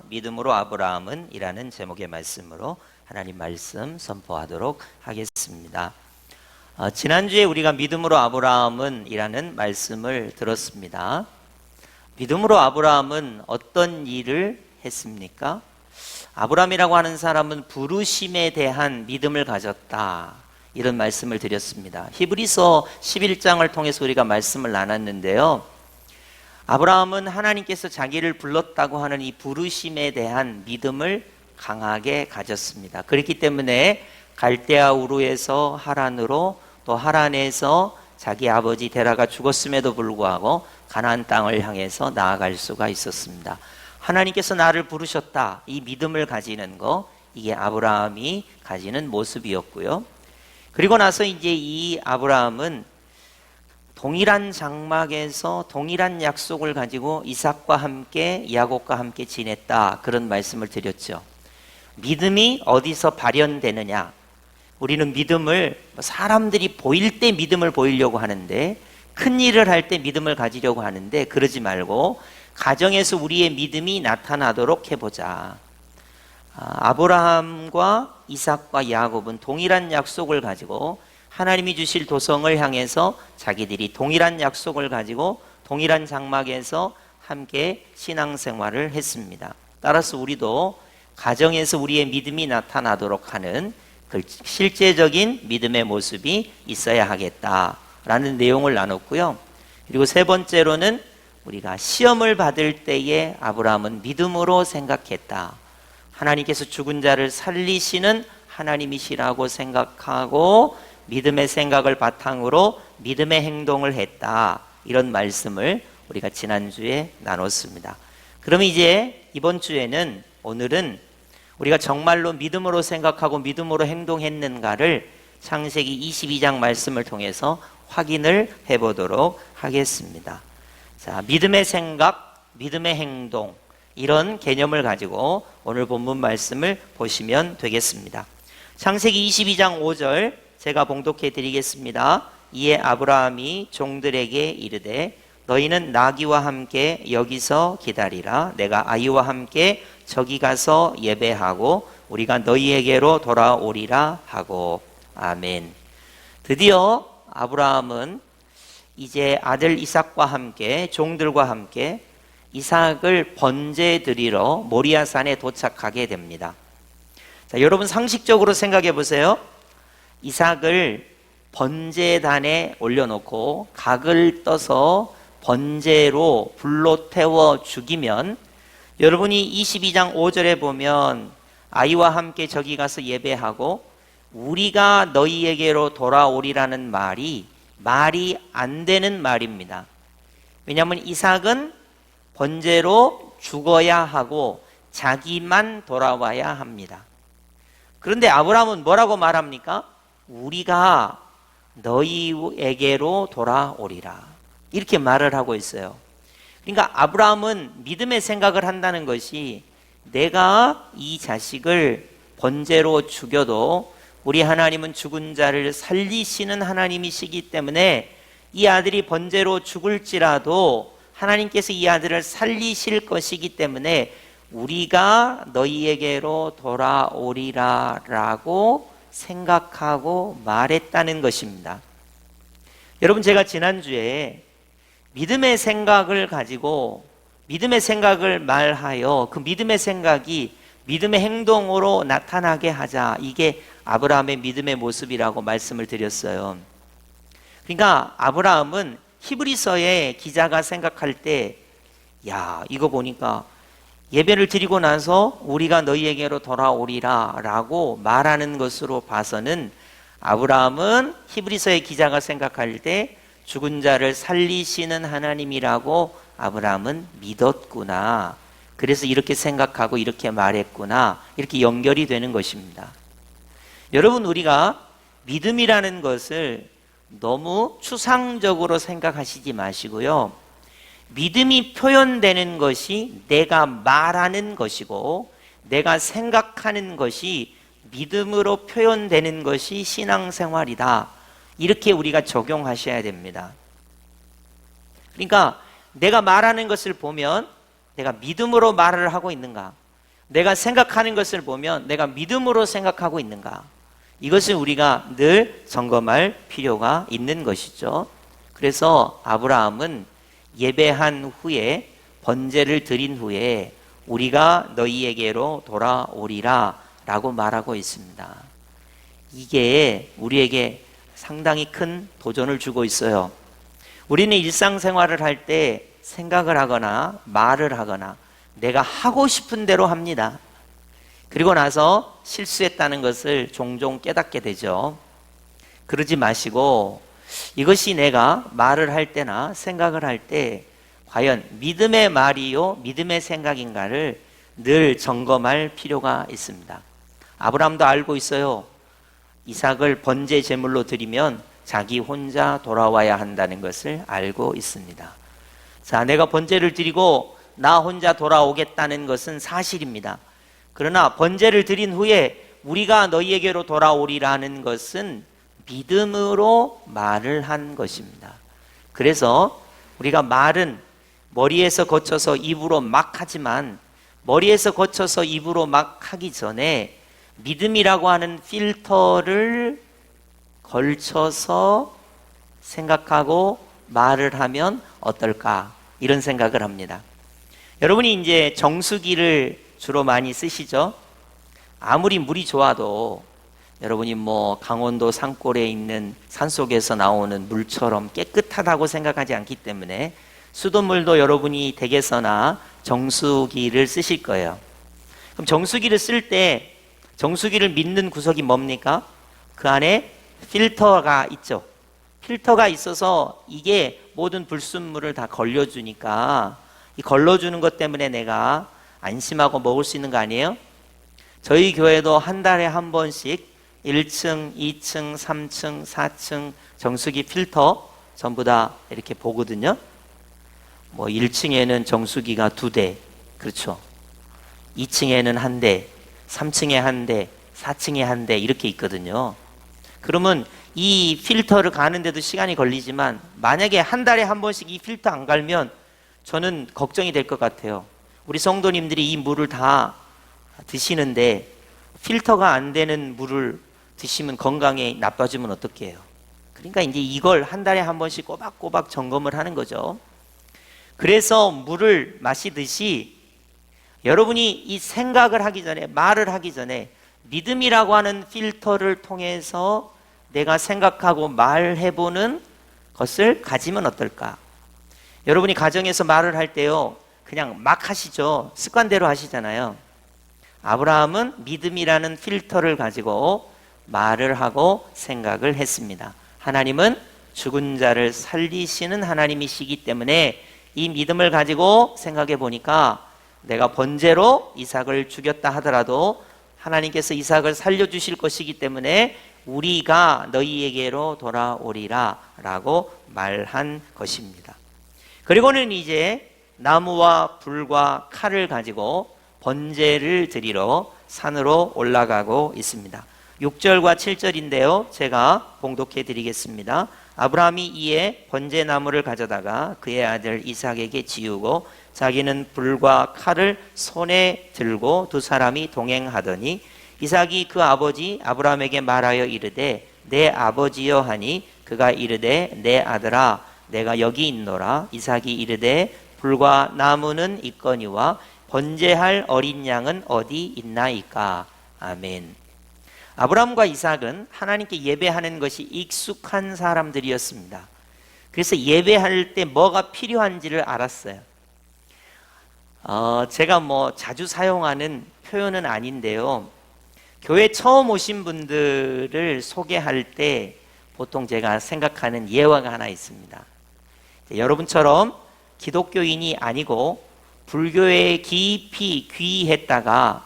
믿음으로 아브라함은 이라는 제목의 말씀으로 하나님 말씀 선포하도록 하겠습니다. 지난주에 우리가 믿음으로 아브라함은 이라는 말씀을 들었습니다. 믿음으로 아브라함은 어떤 일을 했습니까? 아브라함이라고 하는 사람은 부르심에 대한 믿음을 가졌다, 이런 말씀을 드렸습니다. 히브리서 11장을 통해서 우리가 말씀을 나눴는데요, 아브라함은 하나님께서 자기를 불렀다고 하는 이 부르심에 대한 믿음을 강하게 가졌습니다. 그렇기 때문에 갈대아 우르에서 하란으로, 또 하란에서 자기 아버지 데라가 죽었음에도 불구하고 가나안 땅을 향해서 나아갈 수가 있었습니다. 하나님께서 나를 부르셨다, 이 믿음을 가지는 거, 이게 아브라함이 가지는 모습이었고요. 그리고 나서 이제 이 아브라함은 동일한 장막에서 동일한 약속을 가지고 이삭과 함께 야곱과 함께 지냈다, 그런 말씀을 드렸죠. 믿음이 어디서 발현되느냐? 우리는 믿음을 사람들이 보일 때 믿음을 보이려고 하는데, 큰 일을 할 때 믿음을 가지려고 하는데, 그러지 말고 가정에서 우리의 믿음이 나타나도록 해보자. 아브라함과 이삭과 야곱은 동일한 약속을 가지고 하나님이 주실 도성을 향해서 자기들이 동일한 약속을 가지고 동일한 장막에서 함께 신앙생활을 했습니다. 따라서 우리도 가정에서 우리의 믿음이 나타나도록 하는 그 실제적인 믿음의 모습이 있어야 하겠다라는 내용을 나눴고요. 그리고 세 번째로는 우리가 시험을 받을 때에 아브라함은 믿음으로 생각했다. 하나님께서 죽은 자를 살리시는 하나님이시라고 생각하고 믿음의 생각을 바탕으로 믿음의 행동을 했다, 이런 말씀을 우리가 지난주에 나눴습니다. 그러면 이제 이번 주에는, 오늘은 우리가 정말로 믿음으로 생각하고 믿음으로 행동했는가를 창세기 22장 말씀을 통해서 확인을 해보도록 하겠습니다. 자, 믿음의 생각, 믿음의 행동, 이런 개념을 가지고 오늘 본문 말씀을 보시면 되겠습니다. 창세기 22장 5절 제가 봉독해 드리겠습니다. 이에 아브라함이 종들에게 이르되 너희는 나귀와 함께 여기서 기다리라. 내가 아이와 함께 저기 가서 예배하고 우리가 너희에게로 돌아오리라 하고. 아멘. 드디어 아브라함은 이제 아들 이삭과 함께, 종들과 함께 이삭을 번제 드리러 모리아산에 도착하게 됩니다. 자, 여러분 상식적으로 생각해 보세요. 이삭을 번제단에 올려놓고 각을 떠서 번제로 불로 태워 죽이면, 여러분이 22장 5절에 보면 아이와 함께 저기 가서 예배하고 우리가 너희에게로 돌아오리라는 말이 안 되는 말입니다. 왜냐하면 이삭은 번제로 죽어야 하고 자기만 돌아와야 합니다. 그런데 아브라함은 뭐라고 말합니까? 우리가 너희에게로 돌아오리라, 이렇게 말을 하고 있어요. 그러니까 아브라함은 믿음의 생각을 한다는 것이, 내가 이 자식을 번제로 죽여도 우리 하나님은 죽은 자를 살리시는 하나님이시기 때문에 이 아들이 번제로 죽을지라도 하나님께서 이 아들을 살리실 것이기 때문에 우리가 너희에게로 돌아오리라 라고 생각하고 말했다는 것입니다. 여러분, 제가 지난주에 믿음의 생각을 가지고 믿음의 생각을 말하여 그 믿음의 생각이 믿음의 행동으로 나타나게 하자, 이게 아브라함의 믿음의 모습이라고 말씀을 드렸어요. 그러니까 아브라함은 히브리서의 기자가 생각할 때, 야, 이거 보니까 예배를 드리고 나서 우리가 너희에게로 돌아오리라 라고 말하는 것으로 봐서는, 아브라함은 히브리서의 기자가 생각할 때 죽은 자를 살리시는 하나님이라고 아브라함은 믿었구나, 그래서 이렇게 생각하고 이렇게 말했구나, 이렇게 연결이 되는 것입니다. 여러분, 우리가 믿음이라는 것을 너무 추상적으로 생각하시지 마시고요, 믿음이 표현되는 것이 내가 말하는 것이고 내가 생각하는 것이 믿음으로 표현되는 것이 신앙생활이다, 이렇게 우리가 적용하셔야 됩니다. 그러니까 내가 말하는 것을 보면 내가 믿음으로 말을 하고 있는가? 내가 생각하는 것을 보면 내가 믿음으로 생각하고 있는가? 이것을 우리가 늘 점검할 필요가 있는 것이죠. 그래서 아브라함은 예배한 후에 번제를 드린 후에 우리가 너희에게로 돌아오리라 라고 말하고 있습니다. 이게 우리에게 상당히 큰 도전을 주고 있어요. 우리는 일상생활을 할 때 생각을 하거나 말을 하거나 내가 하고 싶은 대로 합니다. 그리고 나서 실수했다는 것을 종종 깨닫게 되죠. 그러지 마시고 이것이 내가 말을 할 때나 생각을 할 때 과연 믿음의 말이요 믿음의 생각인가를 늘 점검할 필요가 있습니다. 아브라함도 알고 있어요. 이삭을 번제 제물로 드리면 자기 혼자 돌아와야 한다는 것을 알고 있습니다. 자, 내가 번제를 드리고 나 혼자 돌아오겠다는 것은 사실입니다. 그러나 번제를 드린 후에 우리가 너희에게로 돌아오리라는 것은 믿음으로 말을 한 것입니다. 그래서 우리가 말은 머리에서 거쳐서 입으로 막 하지만 머리에서 거쳐서 입으로 막 하기 전에 믿음이라고 하는 필터를 걸쳐서 생각하고 말을 하면 어떨까? 이런 생각을 합니다. 여러분이 이제 정수기를 주로 많이 쓰시죠? 아무리 물이 좋아도 여러분이 뭐 강원도 산골에 있는 산속에서 나오는 물처럼 깨끗하다고 생각하지 않기 때문에 수돗물도 여러분이 댁에서나 정수기를 쓰실 거예요. 그럼 정수기를 쓸 때 정수기를 믿는 구석이 뭡니까? 그 안에 필터가 있죠. 필터가 있어서 이게 모든 불순물을 다 걸러주니까 이 걸러주는 것 때문에 내가 안심하고 먹을 수 있는 거 아니에요? 저희 교회도 한 달에 한 번씩 1층, 2층, 3층, 4층 정수기 필터 전부 다 이렇게 보거든요. 뭐 1층에는 정수기가 2대, 그렇죠. 2층에는 1대, 3층에 1대, 4층에 1대 이렇게 있거든요. 그러면 이 필터를 가는데도 시간이 걸리지만 만약에 한 달에 한 번씩 이 필터 안 갈면 저는 걱정이 될 것 같아요. 우리 성도님들이 이 물을 다 드시는데 필터가 안 되는 물을 드시면 건강에 나빠지면 어떡해요? 그러니까 이제 이걸 한 달에 한 번씩 꼬박꼬박 점검을 하는 거죠. 그래서 물을 마시듯이 여러분이 이 생각을 하기 전에 말을 하기 전에 믿음이라고 하는 필터를 통해서 내가 생각하고 말해보는 것을 가지면 어떨까? 여러분이 가정에서 말을 할 때요 그냥 막 하시죠. 습관대로 하시잖아요. 아브라함은 믿음이라는 필터를 가지고 말을 하고 생각을 했습니다. 하나님은 죽은 자를 살리시는 하나님이시기 때문에 이 믿음을 가지고 생각해 보니까 내가 번제로 이삭을 죽였다 하더라도 하나님께서 이삭을 살려주실 것이기 때문에 우리가 너희에게로 돌아오리라 라고 말한 것입니다. 그리고는 이제 나무와 불과 칼을 가지고 번제를 드리러 산으로 올라가고 있습니다. 6절과 7절인데요. 제가 봉독해 드리겠습니다. 아브라함이 이에 번제나무를 가져다가 그의 아들 이삭에게 지우고 자기는 불과 칼을 손에 들고 두 사람이 동행하더니 이삭이 그 아버지 아브라함에게 말하여 이르되 내 아버지여 하니 그가 이르되 내 아들아 내가 여기 있노라. 이삭이 이르되 불과 나무는 있거니와 번제할 어린 양은 어디 있나이까. 아멘. 아브라함과 이삭은 하나님께 예배하는 것이 익숙한 사람들이었습니다. 그래서 예배할 때 뭐가 필요한지를 알았어요. 제가 뭐 자주 사용하는 표현은 아닌데요. 교회 처음 오신 분들을 소개할 때 보통 제가 생각하는 예화가 하나 있습니다. 여러분처럼 기독교인이 아니고 불교에 깊이 귀했다가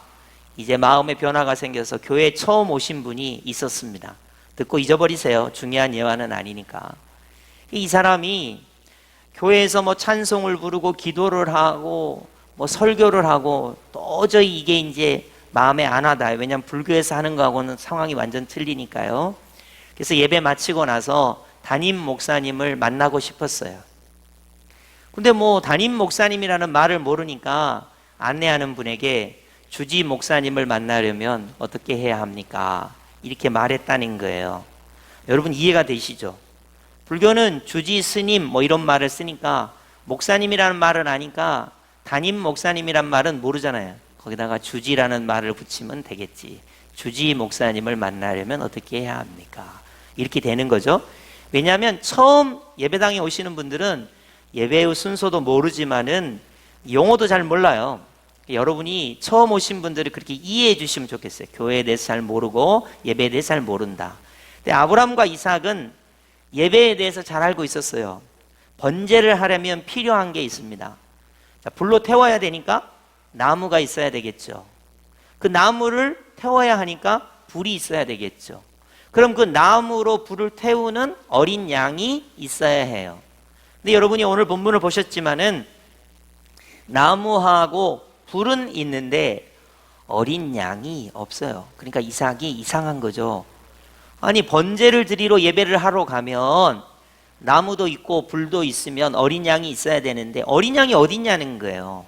이제 마음의 변화가 생겨서 교회에 처음 오신 분이 있었습니다. 듣고 잊어버리세요. 중요한 예화는 아니니까. 이 사람이 교회에서 뭐 찬송을 부르고 기도를 하고 뭐 설교를 하고 도저히 이게 이제 마음에 안 와닿아요. 왜냐하면 불교에서 하는 거하고는 상황이 완전 틀리니까요. 그래서 예배 마치고 나서 담임 목사님을 만나고 싶었어요. 근데 뭐 담임 목사님이라는 말을 모르니까 안내하는 분에게 주지 목사님을 만나려면 어떻게 해야 합니까? 이렇게 말했다는 거예요. 여러분 이해가 되시죠? 불교는 주지 스님 뭐 이런 말을 쓰니까 목사님이라는 말을 아니까 담임 목사님이란 말은 모르잖아요. 거기다가 주지라는 말을 붙이면 되겠지. 주지 목사님을 만나려면 어떻게 해야 합니까? 이렇게 되는 거죠. 왜냐하면 처음 예배당에 오시는 분들은 예배의 순서도 모르지만은 용어도 잘 몰라요. 여러분이 처음 오신 분들이 그렇게 이해해 주시면 좋겠어요. 교회에 대해서 잘 모르고 예배에 대해서 잘 모른다. 근데 아브라함과 이삭은 예배에 대해서 잘 알고 있었어요. 번제를 하려면 필요한 게 있습니다. 자, 불로 태워야 되니까 나무가 있어야 되겠죠. 그 나무를 태워야 하니까 불이 있어야 되겠죠. 그럼 그 나무로 불을 태우는 어린 양이 있어야 해요. 근데 여러분이 오늘 본문을 보셨지만은 나무하고 불은 있는데 어린 양이 없어요. 그러니까 이삭이 이상한 거죠. 아니 번제를 드리러 예배를 하러 가면 나무도 있고 불도 있으면 어린 양이 있어야 되는데 어린 양이 어딨냐는 거예요.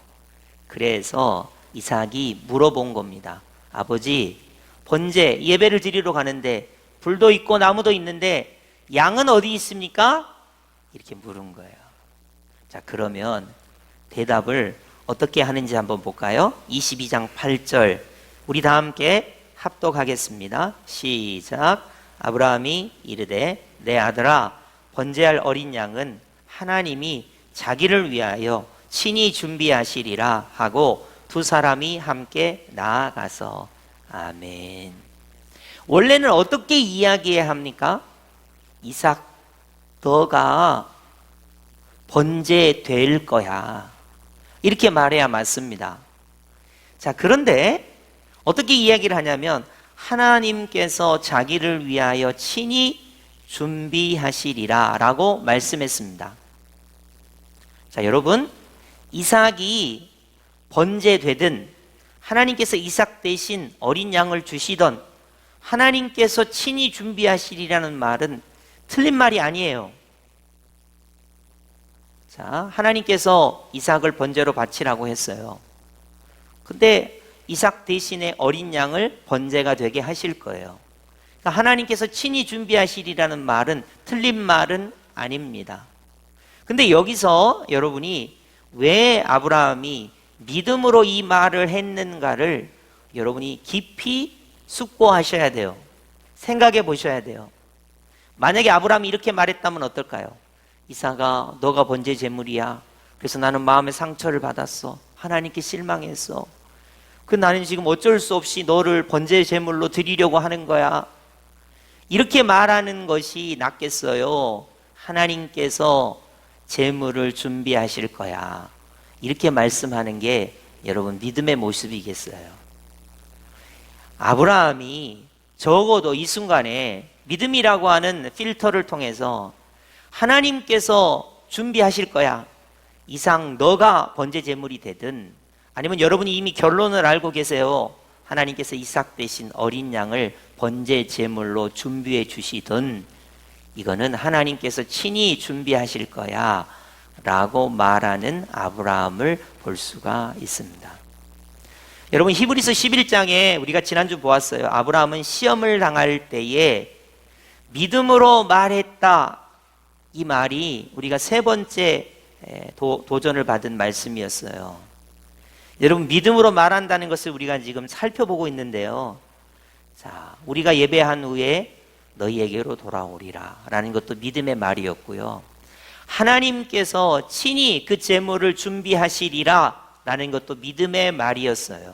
그래서 이삭이 물어본 겁니다. 아버지, 번제 예배를 드리러 가는데 불도 있고 나무도 있는데 양은 어디 있습니까? 이렇게 물은 거예요. 자, 그러면 대답을 어떻게 하는지 한번 볼까요? 22장 8절 우리 다 함께 합독하겠습니다. 시작. 아브라함이 이르되 내 아들아 번제할 어린 양은 하나님이 자기를 위하여 친히 준비하시리라 하고 두 사람이 함께 나아가서 아멘. 원래는 어떻게 이야기해야 합니까? 이삭 너가 번제 될 거야 이렇게 말해야 맞습니다. 자, 그런데 어떻게 이야기를 하냐면 하나님께서 자기를 위하여 친히 준비하시리라 라고 말씀했습니다. 자, 여러분 이삭이 번제되든 하나님께서 이삭 대신 어린 양을 주시던 하나님께서 친히 준비하시리라는 말은 틀린 말이 아니에요. 자, 하나님께서 이삭을 번제로 바치라고 했어요. 근데 이삭 대신에 어린 양을 번제가 되게 하실 거예요. 그러니까 하나님께서 친히 준비하시리라는 말은 틀린 말은 아닙니다. 근데 여기서 여러분이 왜 아브라함이 믿음으로 이 말을 했는가를 여러분이 깊이 숙고하셔야 돼요. 생각해 보셔야 돼요. 만약에 아브라함이 이렇게 말했다면 어떨까요? 이삭아, 너가 번제 제물이야. 그래서 나는 마음의 상처를 받았어. 하나님께 실망했어. 나는 지금 어쩔 수 없이 너를 번제 제물로 드리려고 하는 거야. 이렇게 말하는 것이 낫겠어요? 하나님께서 제물을 준비하실 거야. 이렇게 말씀하는 게 여러분 믿음의 모습이겠어요? 아브라함이 적어도 이 순간에 믿음이라고 하는 필터를 통해서 하나님께서 준비하실 거야. 이상 너가 번제 제물이 되든 아니면 여러분이 이미 결론을 알고 계세요. 하나님께서 이삭 대신 어린 양을 번제 제물로 준비해 주시든 이거는 하나님께서 친히 준비하실 거야 라고 말하는 아브라함을 볼 수가 있습니다. 여러분 히브리서 11장에 우리가 지난주 보았어요. 아브라함은 시험을 당할 때에 믿음으로 말했다. 이 말이 우리가 세 번째 도전을 받은 말씀이었어요. 여러분 믿음으로 말한다는 것을 우리가 지금 살펴보고 있는데요. 자, 우리가 예배한 후에 너희에게로 돌아오리라 라는 것도 믿음의 말이었고요. 하나님께서 친히 그 제물을 준비하시리라 라는 것도 믿음의 말이었어요.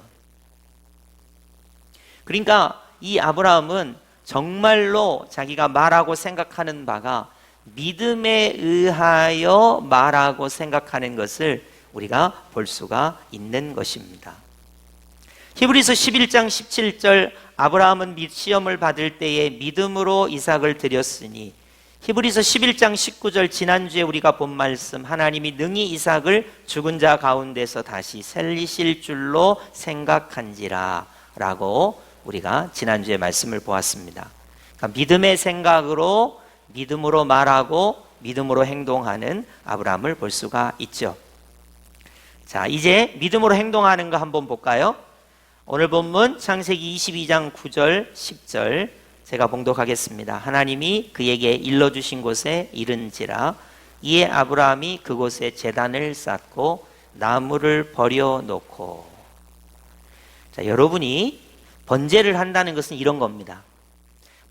그러니까 이 아브라함은 정말로 자기가 말하고 생각하는 바가 믿음에 의하여 말하고 생각하는 것을 우리가 볼 수가 있는 것입니다. 히브리서 11장 17절 아브라함은 시험을 받을 때에 믿음으로 이삭을 드렸으니 히브리서 11장 19절 지난주에 우리가 본 말씀 하나님이 능히 이삭을 죽은 자 가운데서 다시 살리실 줄로 생각한지라 라고 우리가 지난주에 말씀을 보았습니다. 그러니까 믿음의 생각으로 믿음으로 말하고 믿음으로 행동하는 아브라함을 볼 수가 있죠. 자, 이제 믿음으로 행동하는 거 한번 볼까요? 오늘 본문 창세기 22장 9절 10절 제가 봉독하겠습니다. 하나님이 그에게 일러주신 곳에 이른지라 이에 아브라함이 그곳에 제단을 쌓고 나무를 버려놓고. 자, 여러분이 번제를 한다는 것은 이런 겁니다.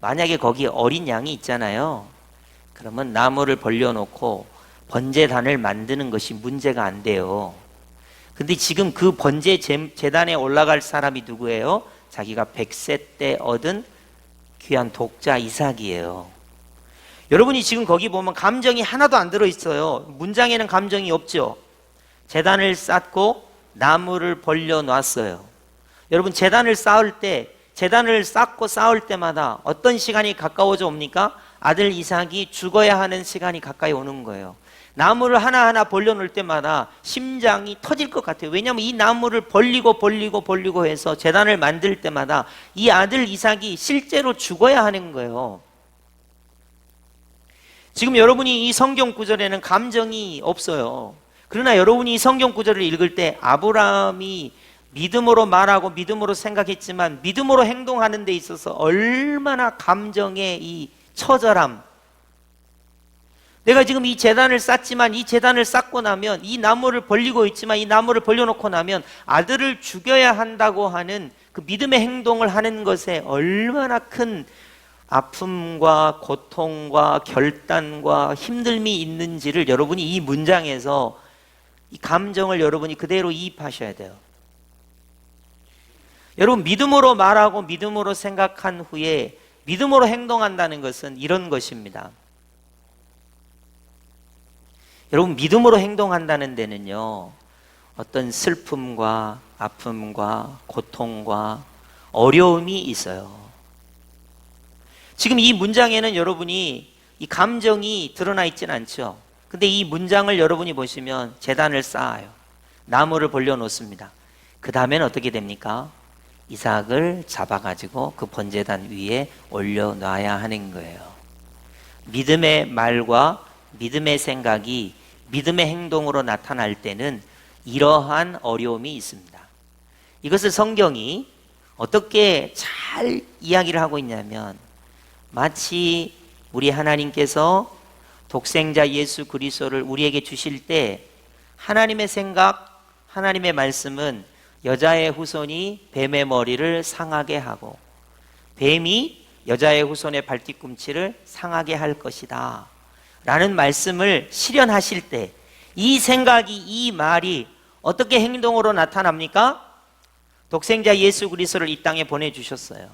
만약에 거기 어린 양이 있잖아요. 그러면 나무를 벌려놓고 번제단을 만드는 것이 문제가 안 돼요. 근데 지금 그 번제 제단에 올라갈 사람이 누구예요? 자기가 100세 때 얻은 귀한 독자 이삭이에요. 여러분이 지금 거기 보면 감정이 하나도 안 들어있어요. 문장에는 감정이 없죠. 제단을 쌓고 나무를 벌려놨어요. 여러분, 제단을 쌓고 쌓을 때마다 어떤 시간이 가까워져 옵니까? 아들 이삭이 죽어야 하는 시간이 가까이 오는 거예요. 나무를 하나하나 벌려놓을 때마다 심장이 터질 것 같아요. 왜냐하면 이 나무를 벌리고 해서 제단을 만들 때마다 이 아들 이삭이 실제로 죽어야 하는 거예요. 지금 여러분이 이 성경 구절에는 감정이 없어요. 그러나 여러분이 이 성경 구절을 읽을 때 아브라함이 믿음으로 말하고 믿음으로 생각했지만 믿음으로 행동하는 데 있어서 얼마나 감정의 이 처절함. 내가 지금 이 제단을 쌓지만 이 제단을 쌓고 나면 이 나무를 벌리고 있지만 이 나무를 벌려놓고 나면 아들을 죽여야 한다고 하는 그 믿음의 행동을 하는 것에 얼마나 큰 아픔과 고통과 결단과 힘듦이 있는지를 여러분이 이 문장에서 이 감정을 여러분이 그대로 이입하셔야 돼요. 여러분, 믿음으로 말하고 믿음으로 생각한 후에 믿음으로 행동한다는 것은 이런 것입니다. 여러분, 믿음으로 행동한다는 데는요, 어떤 슬픔과 아픔과 고통과 어려움이 있어요. 지금 이 문장에는 여러분이 이 감정이 드러나 있지는 않죠. 근데 이 문장을 여러분이 보시면 제단을 쌓아요. 나무를 벌려놓습니다. 그 다음에는 어떻게 됩니까? 이삭을 잡아가지고 그 번제단 위에 올려놔야 하는 거예요. 믿음의 말과 믿음의 생각이 믿음의 행동으로 나타날 때는 이러한 어려움이 있습니다. 이것을 성경이 어떻게 잘 이야기를 하고 있냐면 마치 우리 하나님께서 독생자 예수 그리스도를 우리에게 주실 때 하나님의 생각, 하나님의 말씀은 여자의 후손이 뱀의 머리를 상하게 하고 뱀이 여자의 후손의 발뒤꿈치를 상하게 할 것이다 라는 말씀을 실현하실 때 이 생각이, 이 말이 어떻게 행동으로 나타납니까? 독생자 예수 그리스도를 이 땅에 보내주셨어요.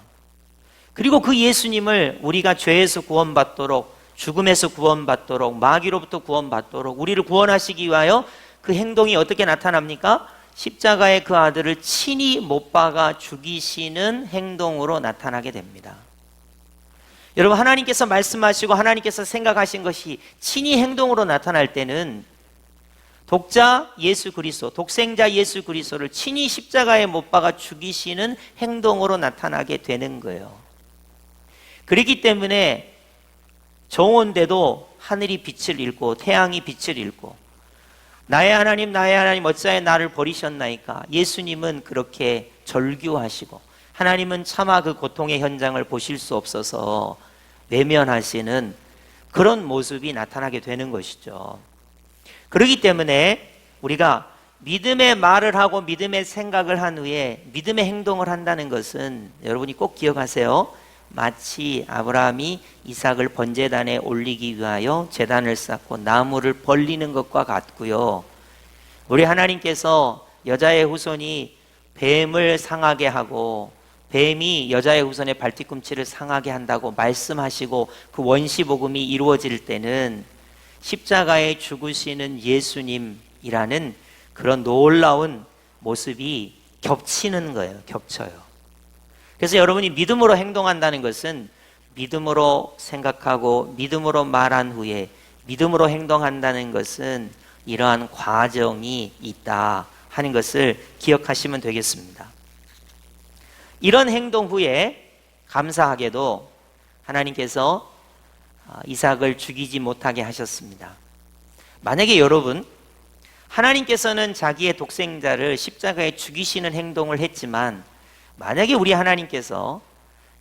그리고 그 예수님을 우리가 죄에서 구원받도록, 죽음에서 구원받도록, 마귀로부터 구원받도록 우리를 구원하시기 위하여 그 행동이 어떻게 나타납니까? 십자가에 그 아들을 친히 못 박아 죽이시는 행동으로 나타나게 됩니다. 여러분, 하나님께서 말씀하시고 하나님께서 생각하신 것이 친히 행동으로 나타날 때는 독자 예수 그리스도, 독생자 예수 그리스도를 친히 십자가에 못 박아 죽이시는 행동으로 나타나게 되는 거예요. 그렇기 때문에 정오인데도 하늘이 빛을 잃고 태양이 빛을 잃고 나의 하나님 어찌하여 나를 버리셨나이까. 예수님은 그렇게 절규하시고 하나님은 차마 그 고통의 현장을 보실 수 없어서 외면하시는 그런 모습이 나타나게 되는 것이죠. 그렇기 때문에 우리가 믿음의 말을 하고 믿음의 생각을 한 후에 믿음의 행동을 한다는 것은 여러분이 꼭 기억하세요. 마치 아브라함이 이삭을 번제단에 올리기 위하여 제단을 쌓고 나무를 벌리는 것과 같고요. 우리 하나님께서 여자의 후손이 뱀을 상하게 하고 뱀이 여자의 후손의 발뒤꿈치를 상하게 한다고 말씀하시고 그 원시복음이 이루어질 때는 십자가에 죽으시는 예수님이라는 그런 놀라운 모습이 겹치는 거예요. 겹쳐요. 그래서 여러분이 믿음으로 행동한다는 것은 믿음으로 생각하고 믿음으로 말한 후에 믿음으로 행동한다는 것은 이러한 과정이 있다 하는 것을 기억하시면 되겠습니다. 이런 행동 후에 감사하게도 하나님께서 이삭을 죽이지 못하게 하셨습니다. 만약에 여러분, 하나님께서는 자기의 독생자를 십자가에 죽이시는 행동을 했지만 만약에 우리 하나님께서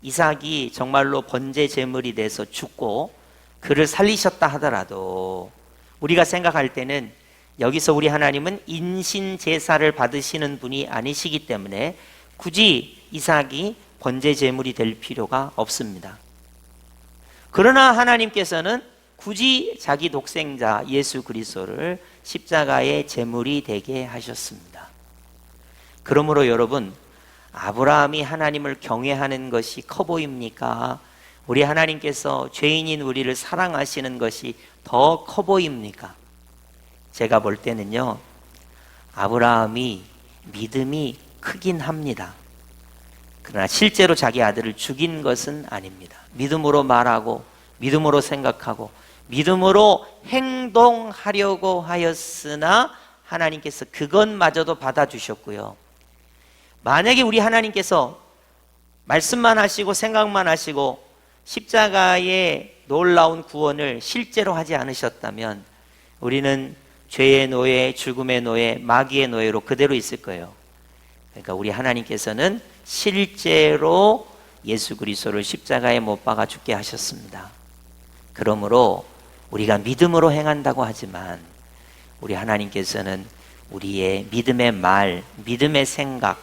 이삭이 정말로 번제 제물이 돼서 죽고 그를 살리셨다 하더라도 우리가 생각할 때는 여기서 우리 하나님은 인신 제사를 받으시는 분이 아니시기 때문에 굳이 이삭이 번제 제물이 될 필요가 없습니다. 그러나 하나님께서는 굳이 자기 독생자 예수 그리스도를 십자가의 제물이 되게 하셨습니다. 그러므로 여러분, 아브라함이 하나님을 경외하는 것이 커 보입니까? 우리 하나님께서 죄인인 우리를 사랑하시는 것이 더 커 보입니까? 제가 볼 때는요, 아브라함이 믿음이 크긴 합니다. 그러나 실제로 자기 아들을 죽인 것은 아닙니다. 믿음으로 말하고 믿음으로 생각하고 믿음으로 행동하려고 하였으나 하나님께서 그것마저도 받아주셨고요. 만약에 우리 하나님께서 말씀만 하시고 생각만 하시고 십자가의 놀라운 구원을 실제로 하지 않으셨다면 우리는 죄의 노예, 죽음의 노예, 마귀의 노예로 그대로 있을 거예요. 그러니까 우리 하나님께서는 실제로 예수 그리스도를 십자가에 못 박아 죽게 하셨습니다. 그러므로 우리가 믿음으로 행한다고 하지만 우리 하나님께서는 우리의 믿음의 말, 믿음의 생각,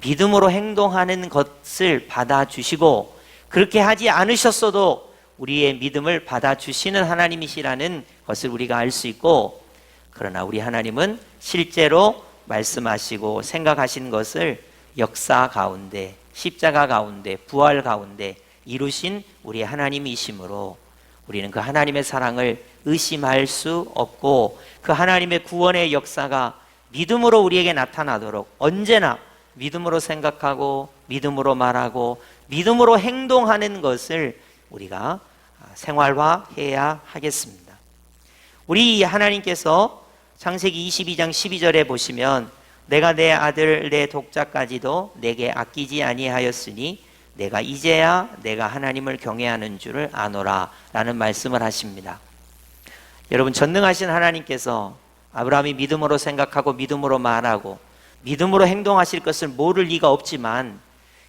믿음으로 행동하는 것을 받아주시고 그렇게 하지 않으셨어도 우리의 믿음을 받아주시는 하나님이시라는 것을 우리가 알 수 있고, 그러나 우리 하나님은 실제로 말씀하시고 생각하신 것을 역사 가운데, 십자가 가운데, 부활 가운데 이루신 우리 하나님이시므로 우리는 그 하나님의 사랑을 의심할 수 없고 그 하나님의 구원의 역사가 믿음으로 우리에게 나타나도록 언제나 믿음으로 생각하고 믿음으로 말하고 믿음으로 행동하는 것을 우리가 생활화해야 하겠습니다. 우리 하나님께서 창세기 22장 12절에 보시면 내가 내 아들 내 독자까지도 내게 아끼지 아니하였으니 내가 이제야 내가 하나님을 경외하는 줄을 아노라 라는 말씀을 하십니다. 여러분, 전능하신 하나님께서 아브라함이 믿음으로 생각하고 믿음으로 말하고 믿음으로 행동하실 것을 모를 리가 없지만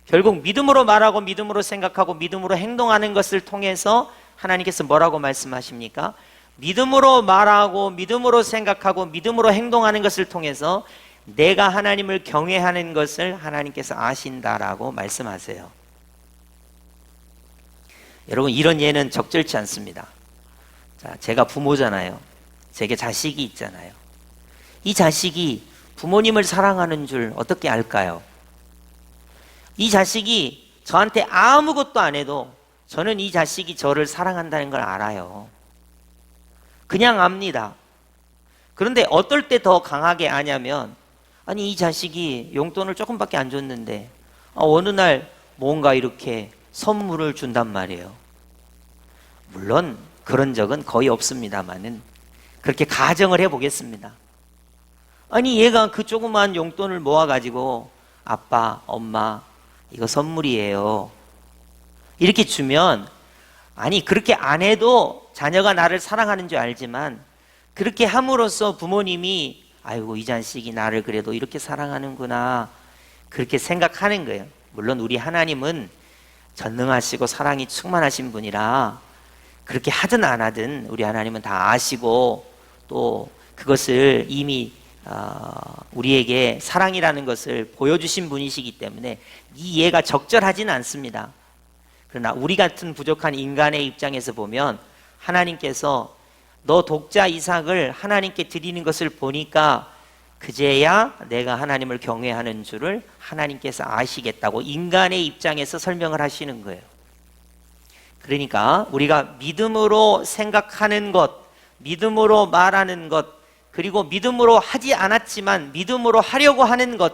결국 믿음으로 말하고 믿음으로 생각하고 믿음으로 행동하는 것을 통해서 하나님께서 뭐라고 말씀하십니까? 믿음으로 말하고 믿음으로 생각하고 믿음으로 행동하는 것을 통해서 내가 하나님을 경외하는 것을 하나님께서 아신다라고 말씀하세요. 여러분, 이런 예는 적절치 않습니다. 자, 제가 부모잖아요. 제게 자식이 있잖아요. 이 자식이 부모님을 사랑하는 줄 어떻게 알까요? 이 자식이 저한테 아무것도 안 해도 저는 이 자식이 저를 사랑한다는 걸 알아요. 그냥 압니다. 그런데 어떨 때 더 강하게 아냐면, 아니 이 자식이 용돈을 조금밖에 안 줬는데 어느 날 뭔가 이렇게 선물을 준단 말이에요. 물론 그런 적은 거의 없습니다만은 그렇게 가정을 해보겠습니다. 아니 얘가 그 조그만 용돈을 모아가지고 아빠, 엄마 이거 선물이에요 이렇게 주면, 아니 그렇게 안 해도 자녀가 나를 사랑하는 줄 알지만 그렇게 함으로써 부모님이 아이고 이 자식이 나를 그래도 이렇게 사랑하는구나 그렇게 생각하는 거예요. 물론 우리 하나님은 전능하시고 사랑이 충만하신 분이라 그렇게 하든 안 하든 우리 하나님은 다 아시고 또 그것을 이미 우리에게 사랑이라는 것을 보여주신 분이시기 때문에 이 예가 적절하지는 않습니다. 그러나 우리 같은 부족한 인간의 입장에서 보면 하나님께서 너 독자 이삭을 하나님께 드리는 것을 보니까 그제야 내가 하나님을 경외하는 줄을 하나님께서 아시겠다고 인간의 입장에서 설명을 하시는 거예요. 그러니까 우리가 믿음으로 생각하는 것, 믿음으로 말하는 것, 그리고 믿음으로 하지 않았지만 믿음으로 하려고 하는 것,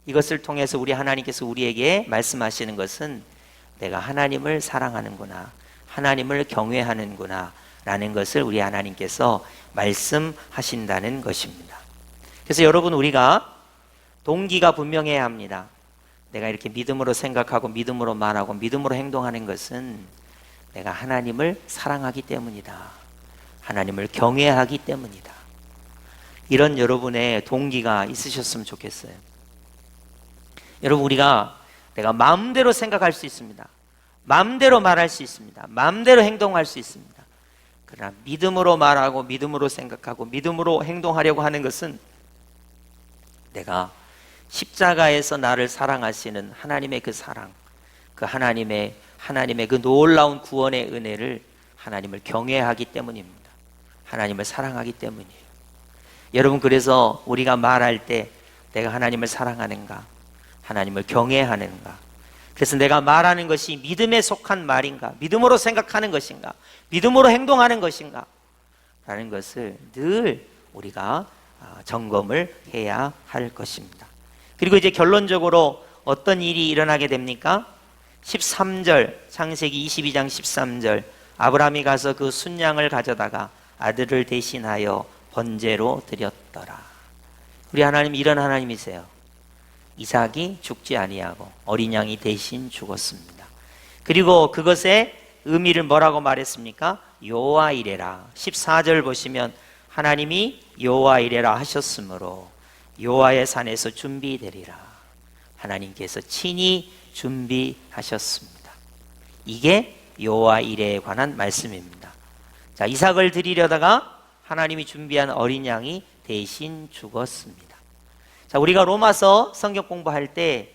이것을 통해서 우리 하나님께서 우리에게 말씀하시는 것은 내가 하나님을 사랑하는구나, 하나님을 경외하는구나 라는 것을 우리 하나님께서 말씀하신다는 것입니다. 그래서 여러분, 우리가 동기가 분명해야 합니다. 내가 이렇게 믿음으로 생각하고 믿음으로 말하고 믿음으로 행동하는 것은 내가 하나님을 사랑하기 때문이다. 하나님을 경외하기 때문이다. 이런 여러분의 동기가 있으셨으면 좋겠어요. 여러분, 우리가 내가 마음대로 생각할 수 있습니다. 마음대로 말할 수 있습니다. 마음대로 행동할 수 있습니다. 그러나 믿음으로 말하고 믿음으로 생각하고 믿음으로 행동하려고 하는 것은 내가 십자가에서 나를 사랑하시는 하나님의 그 사랑, 그 하나님의 그 놀라운 구원의 은혜를 하나님을 경외하기 때문입니다. 하나님을 사랑하기 때문이에요. 여러분, 그래서 우리가 말할 때 내가 하나님을 사랑하는가, 하나님을 경외하는가, 그래서 내가 말하는 것이 믿음에 속한 말인가, 믿음으로 생각하는 것인가, 믿음으로 행동하는 것인가 라는 것을 늘 우리가 점검을 해야 할 것입니다. 그리고 이제 결론적으로 어떤 일이 일어나게 됩니까? 13절, 창세기 22장 13절, 아브라함이 가서 그 순양을 가져다가 아들을 대신하여 번제로 드렸더라. 우리 하나님 이런 하나님이세요. 이삭이 죽지 아니하고 어린 양이 대신 죽었습니다. 그리고 그것의 의미를 뭐라고 말했습니까? 여호와 이레라. 14절 보시면 하나님이 여호와 이레라 하셨으므로 여호와의 산에서 준비되리라. 하나님께서 친히 준비하셨습니다. 이게 여호와 이레에 관한 말씀입니다. 자, 이삭을 드리려다가 하나님이 준비한 어린 양이 대신 죽었습니다. 자, 우리가 로마서 성경 공부할 때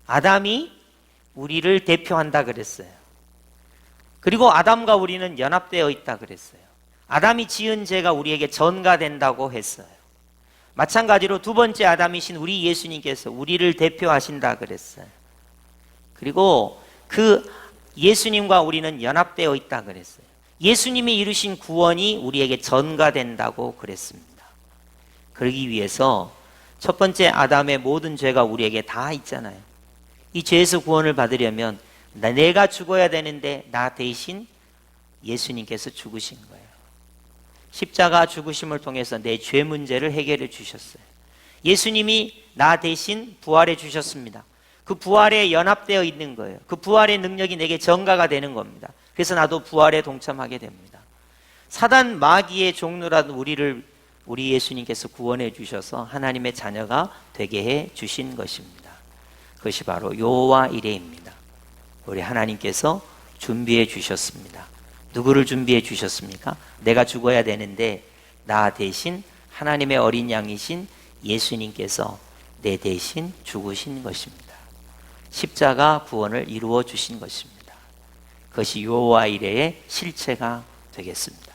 아담이 우리를 대표한다 그랬어요. 그리고 아담과 우리는 연합되어 있다 그랬어요. 아담이 지은 죄가 우리에게 전가된다고 했어요. 마찬가지로 두 번째 아담이신 우리 예수님께서 우리를 대표하신다 그랬어요. 그리고 그 예수님과 우리는 연합되어 있다 그랬어요. 예수님이 이루신 구원이 우리에게 전가된다고 그랬습니다. 그러기 위해서 첫 번째 아담의 모든 죄가 우리에게 다 있잖아요. 이 죄에서 구원을 받으려면 내가 죽어야 되는데 나 대신 예수님께서 죽으신 거예요. 십자가 죽으심을 통해서 내 죄 문제를 해결해 주셨어요. 예수님이 나 대신 부활해 주셨습니다. 그 부활에 연합되어 있는 거예요. 그 부활의 능력이 내게 전가가 되는 겁니다. 그래서 나도 부활에 동참하게 됩니다. 사단 마귀의 종로라도 우리 예수님께서 구원해 주셔서 하나님의 자녀가 되게 해 주신 것입니다. 그것이 바로 여호와 이레입니다. 우리 하나님께서 준비해 주셨습니다. 누구를 준비해 주셨습니까? 내가 죽어야 되는데 나 대신 하나님의 어린 양이신 예수님께서 내 대신 죽으신 것입니다. 십자가 구원을 이루어 주신 것입니다. 그것이 여호와 이레의 실체가 되겠습니다.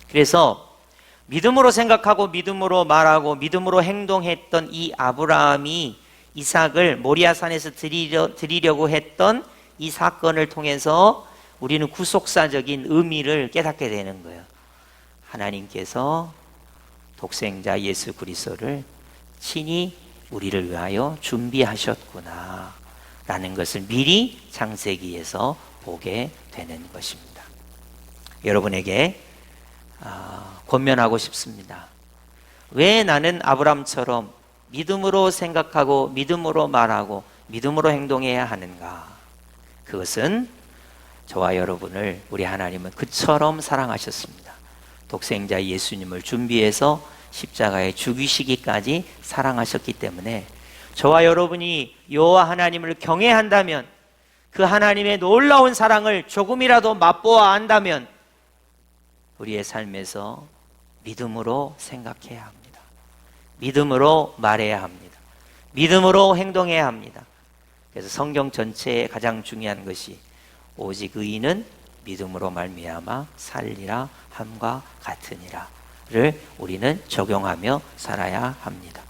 그래서 믿음으로 생각하고 믿음으로 말하고 믿음으로 행동했던 이 아브라함이 이삭을 모리아산에서 드리려고 했던 이 사건을 통해서 우리는 구속사적인 의미를 깨닫게 되는 거예요. 하나님께서 독생자 예수 그리스도를 친히 우리를 위하여 준비하셨구나 라는 것을 미리 창세기에서 보게 되는 것입니다. 여러분에게 권면하고 싶습니다. 왜 나는 아브라함처럼 믿음으로 생각하고 믿음으로 말하고 믿음으로 행동해야 하는가? 그것은 저와 여러분을 우리 하나님은 그처럼 사랑하셨습니다. 독생자 예수님을 준비해서 십자가에 죽이시기까지 사랑하셨기 때문에 저와 여러분이 여호와 하나님을 경외한다면, 그 하나님의 놀라운 사랑을 조금이라도 맛보아 안다면 우리의 삶에서 믿음으로 생각해야 합니다. 믿음으로 말해야 합니다. 믿음으로 행동해야 합니다. 그래서 성경 전체에 가장 중요한 것이 오직 의인은 믿음으로 말미암아 살리라 함과 같으니라를 우리는 적용하며 살아야 합니다.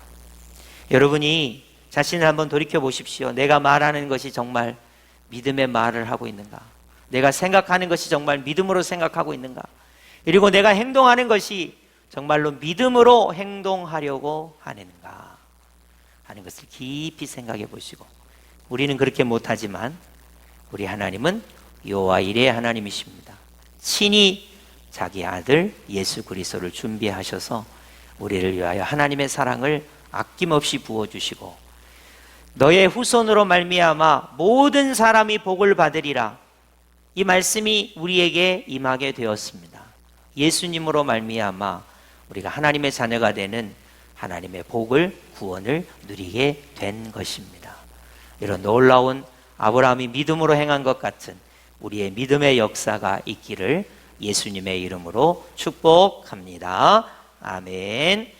여러분이 자신을 한번 돌이켜 보십시오. 내가 말하는 것이 정말 믿음의 말을 하고 있는가? 내가 생각하는 것이 정말 믿음으로 생각하고 있는가? 그리고 내가 행동하는 것이 정말로 믿음으로 행동하려고 하는가 하는 것을 깊이 생각해 보시고, 우리는 그렇게 못하지만 우리 하나님은 여호와 이레의 하나님이십니다. 친히 자기 아들 예수 그리스도를 준비하셔서 우리를 위하여 하나님의 사랑을 아낌없이 부어주시고 너의 후손으로 말미암아 모든 사람이 복을 받으리라, 이 말씀이 우리에게 임하게 되었습니다. 예수님으로 말미암아 우리가 하나님의 자녀가 되는 하나님의 복을, 구원을 누리게 된 것입니다. 이런 놀라운 아브라함이 믿음으로 행한 것 같은 우리의 믿음의 역사가 있기를 예수님의 이름으로 축복합니다. 아멘.